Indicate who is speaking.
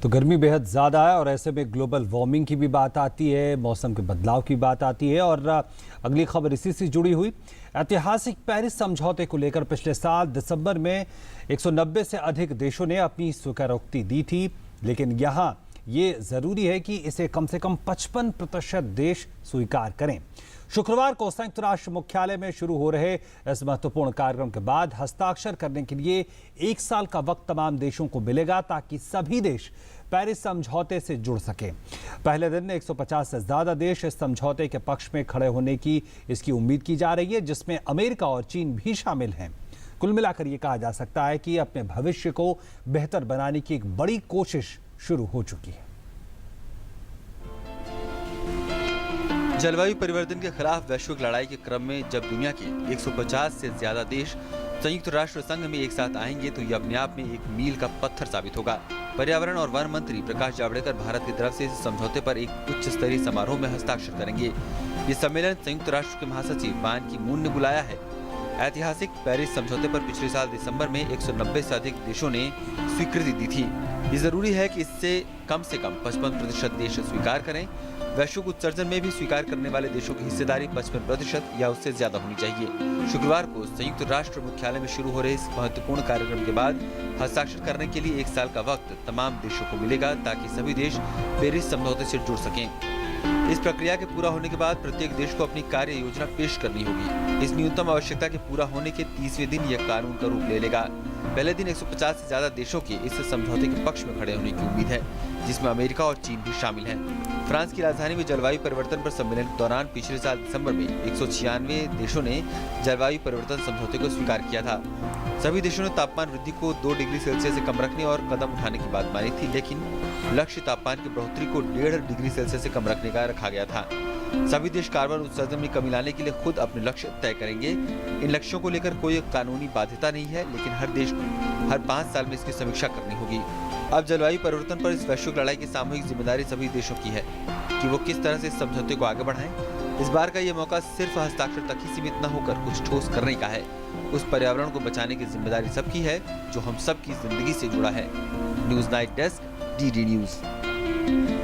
Speaker 1: तो गर्मी बेहद ज़्यादा है और ऐसे में ग्लोबल वार्मिंग की भी बात आती है, मौसम के बदलाव की बात आती है। और अगली खबर इसी से जुड़ी हुई। ऐतिहासिक पेरिस समझौते को लेकर पिछले साल दिसंबर में 190 से अधिक देशों ने अपनी स्वीकारोक्ति दी थी, लेकिन यहाँ ये ज़रूरी है कि इसे कम से कम 55% देश स्वीकार करें। शुक्रवार को संयुक्त राष्ट्र मुख्यालय में शुरू हो रहे इस महत्वपूर्ण कार्यक्रम के बाद हस्ताक्षर करने के लिए 1 साल का वक्त तमाम देशों को मिलेगा, ताकि सभी देश पेरिस समझौते से जुड़ सके। पहले दिन 150 से ज्यादा देश इस समझौते के पक्ष में खड़े होने की इसकी उम्मीद की जा रही है, जिसमें अमेरिका और चीन भी शामिल हैं। कुल मिलाकर ये कहा जा सकता है कि अपने भविष्य को बेहतर बनाने की एक बड़ी कोशिश शुरू हो चुकी है।
Speaker 2: जलवायु परिवर्तन के खिलाफ वैश्विक लड़ाई के क्रम में जब दुनिया के 150 से ज्यादा देश संयुक्त राष्ट्र संघ में एक साथ आएंगे, तो यह अपने आप में एक मील का पत्थर साबित होगा। पर्यावरण और वन मंत्री प्रकाश जावड़ेकर भारत की तरफ से इस समझौते पर एक उच्च स्तरीय समारोह में हस्ताक्षर करेंगे। ये सम्मेलन संयुक्त राष्ट्र के महासचिव बान की मून ने बुलाया है। ऐतिहासिक पेरिस समझौते पर पिछले साल दिसंबर में 190 से अधिक देशों ने स्वीकृति दी थी। ये जरूरी है कि इससे कम 55% देश स्वीकार करें। वैश्विक उत्सर्जन में भी स्वीकार करने वाले देशों की हिस्सेदारी 55% या उससे ज्यादा होनी चाहिए। शुक्रवार को संयुक्त राष्ट्र मुख्यालय में शुरू हो रहे इस महत्वपूर्ण कार्यक्रम के बाद हस्ताक्षर करने के लिए 1 साल का वक्त तमाम देशों को मिलेगा, ताकि सभी देश पेरिस समझौते से जुड़ सकें। इस प्रक्रिया के पूरा होने के बाद प्रत्येक देश को अपनी कार्य योजना पेश करनी होगी। इस न्यूनतम आवश्यकता के पूरा होने के 30वें दिन यह कानून का रूप ले लेगा। पहले दिन 150 से ज्यादा देशों के इस समझौते के पक्ष में खड़े होने की उम्मीद है, जिसमें अमेरिका और चीन भी शामिल हैं। फ्रांस की राजधानी में जलवायु परिवर्तन पर सम्मेलन के दौरान पिछले साल दिसंबर में 196 देशों ने जलवायु परिवर्तन समझौते को स्वीकार किया था। सभी देशों ने तापमान वृद्धि को 2 डिग्री सेल्सियस से कम रखने और कदम उठाने की बात मानी थी, लेकिन लक्ष्य तापमान की बढ़ोतरी को 1.5 डिग्री सेल्सियस से कम रखने का रखा गया था। सभी देश कार्बन उत्सर्जन में कमी लाने के लिए खुद अपने लक्ष्य तय करेंगे। इन लक्ष्यों को लेकर कोई कानूनी बाध्यता नहीं है, लेकिन हर देश को हर 5 साल में इसकी समीक्षा करनी होगी। अब जलवायु परिवर्तन पर इस वैश्विक लड़ाई की सामूहिक जिम्मेदारी सभी देशों की है कि वो किस तरह से इस समझौते को आगे बढ़ाएं। इस बार का ये मौका सिर्फ हस्ताक्षर तक ही सीमित न होकर कुछ ठोस करने का है। उस पर्यावरण को बचाने की जिम्मेदारी सबकी है जो हम सब की जिंदगी से जुड़ा है। News night desk, DD news.